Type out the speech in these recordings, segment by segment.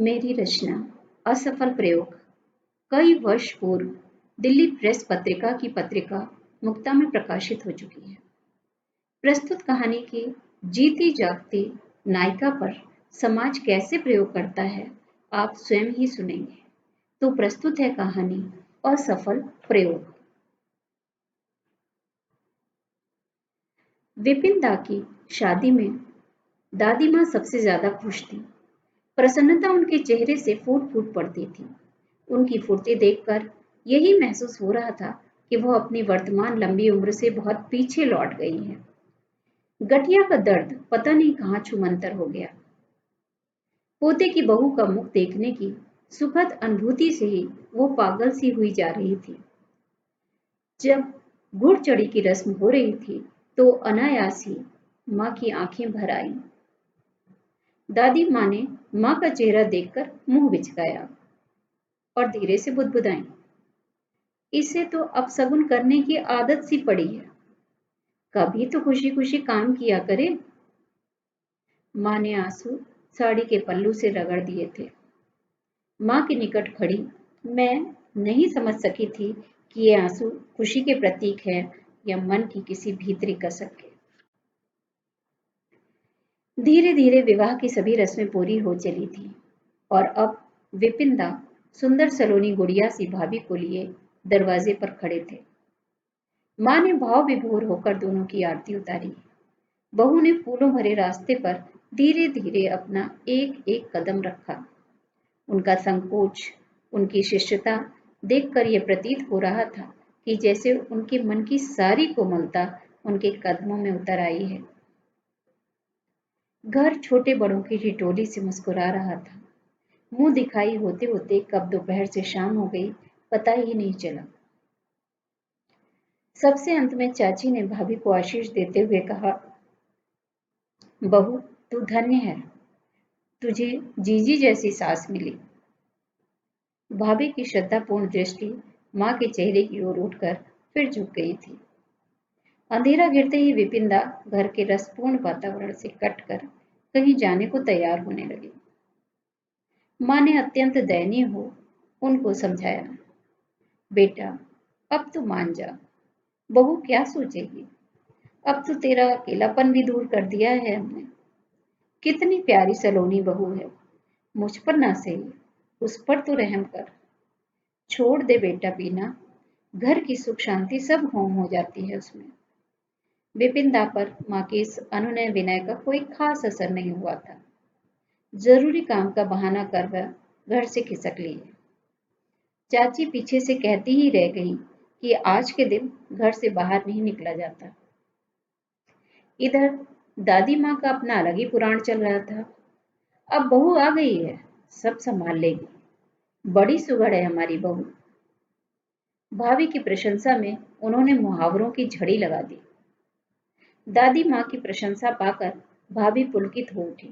मेरी रचना असफल प्रयोग कई वर्ष पूर्व दिल्ली प्रेस पत्रिका की पत्रिका मुक्ता में प्रकाशित हो चुकी है। प्रस्तुत कहानी की जीती जागती नायिका पर समाज कैसे प्रयोग करता है, आप स्वयं ही सुनेंगे। तो प्रस्तुत है कहानी असफल प्रयोग। विपिन दा की शादी में दादी माँ सबसे ज्यादा खुश थी। प्रसन्नता उनके चेहरे से फूट फूट पड़ती थी। उनकी फुर्ती देखकर यही महसूस हो रहा था कि वह अपनी वर्तमान लंबी उम्र से बहुत पीछे लौट गई है। गठिया का दर्द पता नहीं कहाँ छूमंतर हो गया। पोते की बहू का मुख देखने की सुखद अनुभूति से ही वो पागल सी हुई जा रही थी। जब घुड़ चढ़ी की रस्म हो रही थी तो अनायास ही माँ की आंखें भर आईं। दादी माँ ने माँ का चेहरा देखकर मुंह बिचकाया और धीरे से बुदबुदाई, इसे तो अपशगुन करने की आदत सी पड़ी है, कभी तो खुशी खुशी काम किया करे। माँ ने आंसू साड़ी के पल्लू से रगड़ दिए थे। माँ के निकट खड़ी मैं नहीं समझ सकी थी कि ये आंसू खुशी के प्रतीक है या मन की किसी भीतरी कसक के। धीरे धीरे विवाह की सभी रस्में पूरी हो चली थी और अब विपिन दा सुंदर सलोनी गुड़िया सी भाभी को लिए दरवाजे पर खड़े थे। माँ ने भाव विभोर होकर दोनों की आरती उतारी। बहू ने फूलों भरे रास्ते पर धीरे धीरे अपना एक एक कदम रखा। उनका संकोच, उनकी शिष्टता देखकर यह प्रतीत हो रहा था कि जैसे उनके मन की सारी कोमलता उनके कदमों में उतर आई है। घर छोटे बड़ों की ठिठोली से मुस्कुरा रहा था। मुंह दिखाई होते होते कब दोपहर से शाम हो गई पता ही नहीं चला। सबसे अंत में चाची ने भाभी को आशीष देते हुए कहा, बहू तू धन्य है, तुझे जीजी जैसी सास मिली। भाभी की श्रद्धापूर्ण दृष्टि माँ के चेहरे की ओर उठकर फिर झुक गई थी। अंधेरा गिरते ही विपिन दा घर के रसपूर्ण वातावरण से कटकर कहीं जाने को तैयार होने लगे। माँ ने अत्यंत दयनीय हो उनको समझाया, बेटा अब तो मान जा, बहू क्या सोचेगी, अब तो तेरा अकेलापन भी दूर कर दिया है हमने। कितनी प्यारी सलोनी बहू है, मुझ पर ना सही उस पर तो रहम कर। छोड़ दे बेटा पीना, घर की सुख शांति सब होम हो जाती है उसमें। विपिन दा पर माँ के इस अनुनय विनय का कोई खास असर नहीं हुआ था। जरूरी काम का बहाना कर वह घर से खिसक लिए। चाची पीछे से कहती ही रह गई कि आज के दिन घर से बाहर नहीं निकला जाता। इधर दादी माँ का अपना अलग ही पुराण चल रहा था। अब बहू आ गई है, सब संभाल लेगी, बड़ी सुघड़ है हमारी बहू। भाभी की प्रशंसा में उन्होंने मुहावरों की झड़ी लगा दी। दादी माँ की प्रशंसा पाकर भाभी पुलकित हो उठी,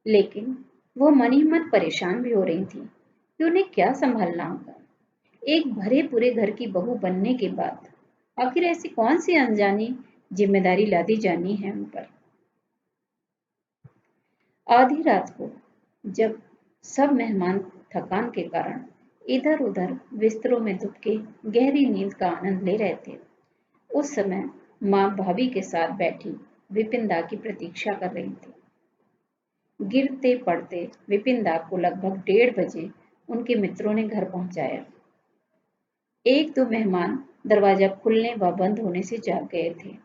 लेकिन वो मन ही मन परेशान भी हो रही थी कि उन्हें क्या संभालना होगा। एक भरे पूरे घर की बहू बनने के बाद आखिर ऐसी कौन सी अनजानी जिम्मेदारी लादी जानी है उन पर। आधी रात को जब सब मेहमान थकान के कारण इधर उधर बिस्तरों में दुबके गहरी नींद का आनंद ले रहे थे, उस समय माँ भाभी के साथ बैठी विपिन दा की प्रतीक्षा कर रही थी। गिरते पड़ते विपिन दा को लगभग 1:30 बजे उनके मित्रों ने घर पहुंचाया। एक दो मेहमान दरवाजा खुलने व बंद होने से जाग गए थे,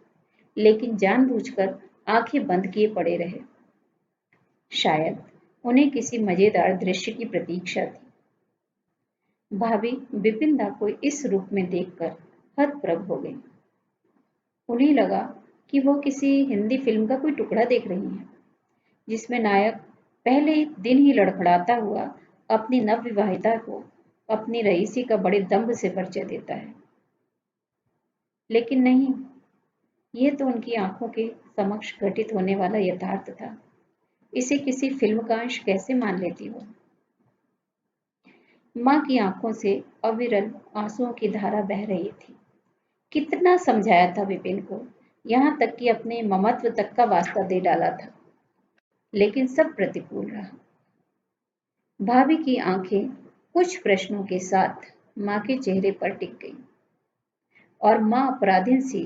लेकिन जानबूझकर आंखें बंद किए पड़े रहे। शायद उन्हें किसी मजेदार दृश्य की प्रतीक्षा थी। भाभी विपिन दा को इस रूप में देखकर हतप्रभ हो गई। उन्हें लगा कि वो किसी हिंदी फिल्म का कोई टुकड़ा देख रही हैं, जिसमें नायक पहले एक दिन ही लड़खड़ाता हुआ अपनी नवविवाहिता को अपनी रईसी का बड़े दम्भ से परिचय देता है। लेकिन नहीं, ये तो उनकी आंखों के समक्ष घटित होने वाला यथार्थ था। इसे किसी फिल्म का अंश कैसे मान लेती हो। माँ की आंखों से अविरल आंसुओं की धारा बह रही थी। कितना समझाया था विपिन को, यहाँ तक कि अपने ममत्व तक का वास्ता दे डाला था, लेकिन सब प्रतिकूल रहा। भाभी की आंखें कुछ प्रश्नों के साथ माँ के चेहरे पर टिक गईं और माँ अपराधीन सी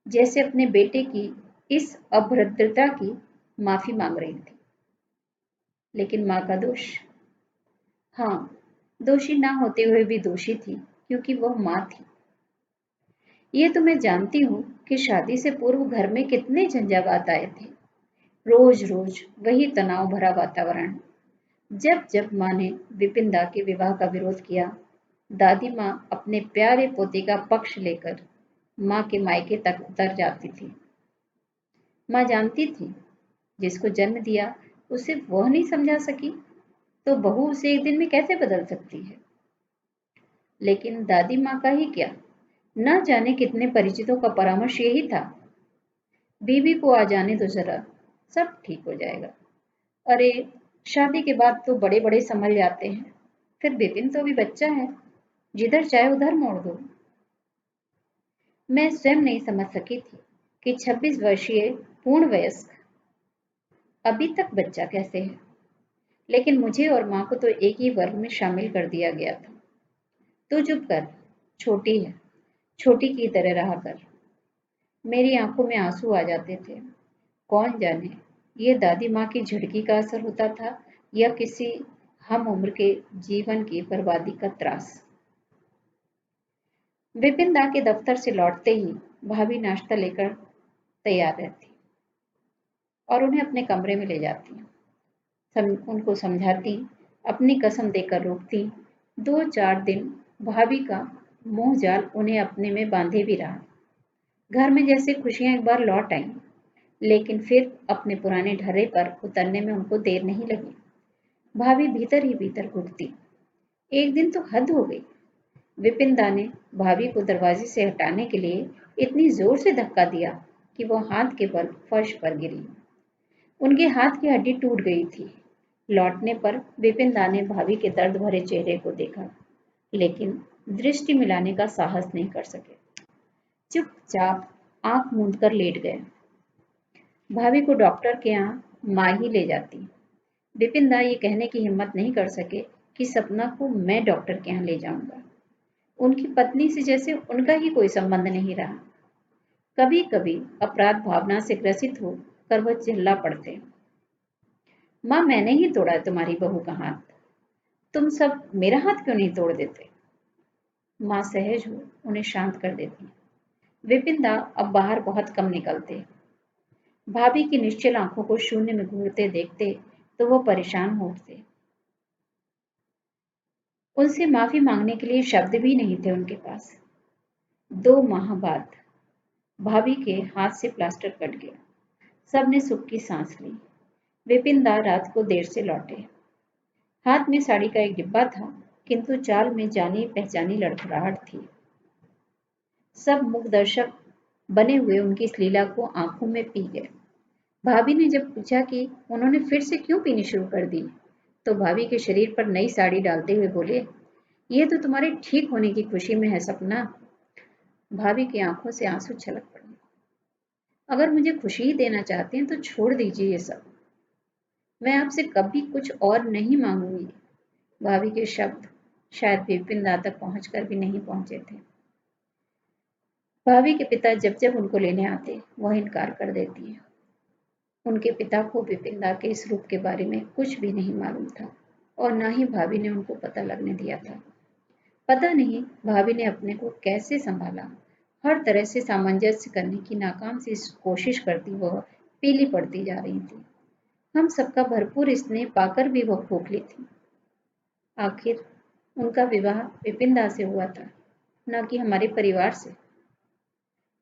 जैसे अपने बेटे की इस अभद्रता की माफी मांग रही थी। लेकिन माँ का दोष, हाँ, दोषी ना होते हुए भी दोषी थी क्योंकि वह माँ थी। ये तो मैं जानती हूँ कि शादी से पूर्व घर में कितने झंझावात आए थे। रोज रोज वही तनाव भरा वातावरण। जब जब माँ ने विपिन दा के विवाह का विरोध किया, दादी माँ अपने प्यारे पोते का पक्ष लेकर माँ के मायके तक उतर जाती थी। माँ जानती थी जिसको जन्म दिया उसे वह नहीं समझा सकी तो बहू उसे एक दिन में कैसे बदल सकती है। लेकिन दादी माँ का ही क्या, न जाने कितने परिचितों का परामर्श यही था, बीवी को आ जाने दो जरा, सब ठीक हो जाएगा। अरे, शादी के बाद तो बड़े बड़े संभल जाते हैं, फिर विपिन तो अभी बच्चा है, जिधर चाहे उधर मोड़ दो। मैं स्वयं नहीं समझ सकी थी कि 26 वर्षीय पूर्ण वयस्क अभी तक बच्चा कैसे है, लेकिन मुझे और माँ को तो एक ही वर्ग में शामिल कर दिया गया था। तू चुप कर, छोटी है, छोटी की तरह रहा कर। मेरी आंखों में आंसू आ जाते थे। कौन जाने ये दादी माँ की झिड़की का असर होता था या किसी हम उम्र के जीवन की बर्बादी का त्रास। विपिन दा के दफ्तर से लौटते ही भाभी नाश्ता लेकर तैयार रहती और उन्हें अपने कमरे में ले जाती। उनको समझाती, अपनी कसम देकर रोकती। 2-4 दिन भाभी का मोह जाल उन्हें अपने में बांधे भी रहा। घर में जैसे खुशियां एक बार लौट आईं, लेकिन फिर अपने पुराने ढर्रे पर उतरने में उनको देर नहीं लगी। भाभी भीतर ही भीतर घुटती। एक दिन तो हद हो गई। विपिन दा ने भाभी को दरवाजे से हटाने के लिए इतनी जोर से धक्का दिया कि वो हाथ के बल फर्श पर गिरी। उनके हाथ की हड्डी टूट गई थी। लौटने पर विपिन दा ने भाभी के दर्द भरे चेहरे को देखा, लेकिन दृष्टि मिलाने का साहस नहीं कर सके। चुपचाप आंख मूंद कर लेट गए। भाभी को डॉक्टर के यहाँ माँ ही ले जाती। विपिन दा ये कहने की हिम्मत नहीं कर सके कि सपना को मैं डॉक्टर के यहाँ ले जाऊंगा। उनकी पत्नी से जैसे उनका ही कोई संबंध नहीं रहा। कभी कभी अपराध भावना से ग्रसित हो कर वह चिल्ला पड़ते, माँ मैंने ही तोड़ा तुम्हारी बहू का हाथ, तुम सब मेरा हाथ क्यों नहीं तोड़ देते। माँ सहज हो उन्हें शांत कर देती। विपिन दा अब बाहर बहुत कम निकलते। भाभी की निश्चल आंखों को शून्य में घूरते देखते तो वो परेशान हो उठते। उनसे माफी मांगने के लिए शब्द भी नहीं थे उनके पास। 2 माह बाद भाभी के हाथ से प्लास्टर कट गया। सबने सुख की सांस ली। विपिन दा रात को देर से लौटे। हाथ में साड़ी का एक डिब्बा था, किंतु चाल में जानी पहचानी लड़खड़ाहट थी। सब मूक दर्शक बने हुए उनकी इस लीला को आंखों में पी गए। भाभी ने जब पूछा कि उन्होंने फिर से क्यों पीनी शुरू कर दी, तो भाभी के शरीर पर नई साड़ी डालते हुए बोले, ये तो तुम्हारे ठीक होने की खुशी में है सपना। भाभी की आंखों से आंसू छलक पड़े। अगर मुझे खुशी ही देना चाहते हैं तो छोड़ दीजिए ये सब, मैं आपसे कभी कुछ और नहीं मांगूंगी। भाभी के शब्द शायद विपिन दा तक पहुंचकर भी नहीं पहुंचे थे। भाभी के पिता जब जब उनको लेने आते वह इनकार कर देती है। उनके पिता को विपिन दा के इस रूप के बारे में कुछ भी नहीं मालूम था और ना ही भाभी ने उनको पता लगने दिया था। पता नहीं भाभी ने अपने को कैसे संभाला। हर तरह से सामंजस्य करने की नाकाम सी कोशिश करती वह पीली पड़ती जा रही थी। हम सबका भरपूर स्नेह पाकर भी वह खोखली थी। आखिर उनका विवाह विपिन दा से हुआ था, न कि हमारे परिवार से।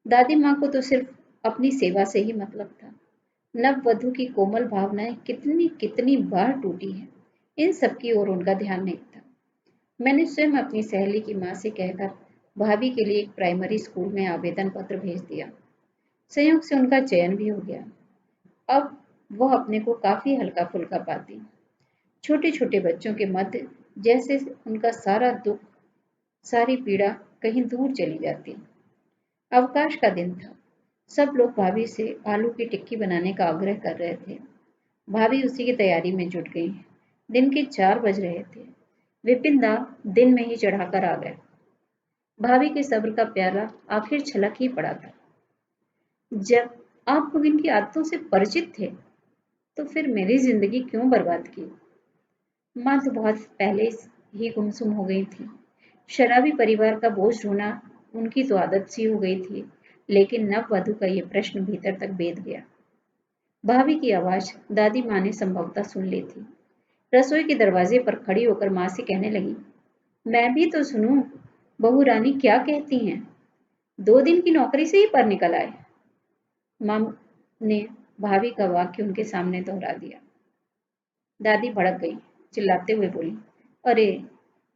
दादी माँ को तो सिर्फ अपनी सेवा से ही मतलब था। नव वधू की कोमल भावनाएं कितनी कितनी बार टूटी हैं, इन सब की ओर उनका ध्यान नहीं था। मैंने स्वयं अपनी सहेली की माँ से कहकर भाभी के लिए एक प्राइमरी स्कूल में आवेदन पत्र भेज दिया। संयोग से उनका चयन भी हो गया। अब वह अपने को काफी हल्का फुल्का पाती। छोटे छोटे बच्चों के मध्य जैसे उनका सारा दुख, सारी पीड़ा कहीं दूर चली जाती। अवकाश का दिन था। सब लोग भाभी से आलू की टिक्की बनाने का आग्रह कर रहे थे। भाभी उसी की तैयारी में जुट गई। दिन के 4 बज रहे थे। विपिन दा दिन में ही चढ़ाकर आ गया। भाभी के सब्र का प्याला आखिर छलक ही पड़ा था। जब आप लोग इनकी आदतों से परिचित थे तो फिर मेरी जिंदगी क्यों बर्बाद की? माँ तो बहुत पहले ही गुमसुम हो गई थी। शराबी परिवार का बोझ ढोना उनकी तो आदत सी हो गई थी, लेकिन नववधु का ये प्रश्न भीतर तक बेध गया। भाभी की आवाज दादी माँ ने संभवतः सुन ली थी। रसोई के दरवाजे पर खड़ी होकर माँ से कहने लगी, मैं भी तो सुनूं, बहू रानी क्या कहती हैं? 2 दिन की नौकरी से ही पर निकल आए। माँ ने भाभी का वाक्य उनके सामने दोहरा दिया। दादी भड़क गई, चिल्लाते हुए बोली, अरे,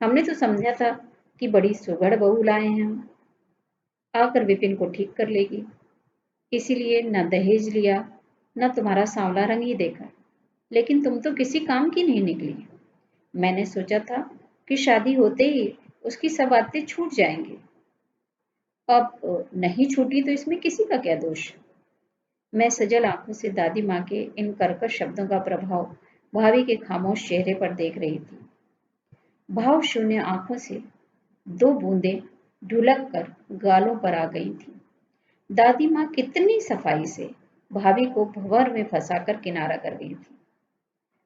हमने तो समझा था कि बड़ी सुघड़ बहू लाए हैं हम, आकर विपिन को ठीक कर लेगी, इसीलिए न दहेज लिया, न तुम्हारा सांवला रंग ही देखा। लेकिन तुम तो किसी काम की नहीं निकली। मैंने सोचा था कि शादी होते ही उसकी सब आदतें छूट जाएंगी। अब नहीं छूटी तो इसमें किसी का क्या दोष? मैं सजल आंखों से दादी माँ के इन कर्कश शब्दों का प्रभाव भाभी के खामोश चेहरे पर देख रही थी। भाव शून्य आंखों से 2 बूंदें ढुलक कर गालों पर आ गई थी। दादी माँ कितनी सफाई से भाभी को भंवर में फंसाकर किनारा कर गई थी।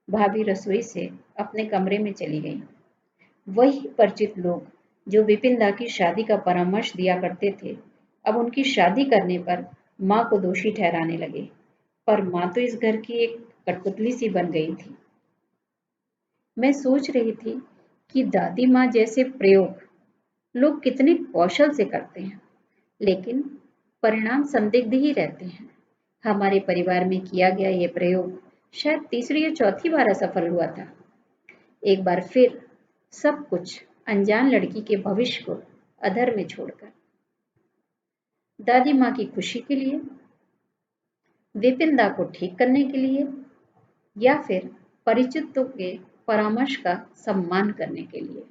भाभी रसोई से अपने कमरे में चली गई। वही परिचित लोग जो विपिन दा की शादी का परामर्श दिया करते थे, अब उनकी शादी करने पर माँ को दोषी ठहराने लगे। पर माँ तो इस घर की एक कठपुतली सी बन गई थी। मैं सोच रही थी कि दादी माँ जैसे प्रयोग लोग कितने कौशल से करते हैं, लेकिन परिणाम संदिग्ध ही रहते हैं। हमारे परिवार में किया गया ये प्रयोग शायद तीसरी या चौथी बार असफल हुआ था। एक बार फिर सब कुछ अनजान लड़की के भविष्य को अधर में छोड़कर दादी माँ की खुशी के लिए, विपिन दा को ठीक करने के लिए, या फिर परिचितों के परामर्श का सम्मान करने के लिए।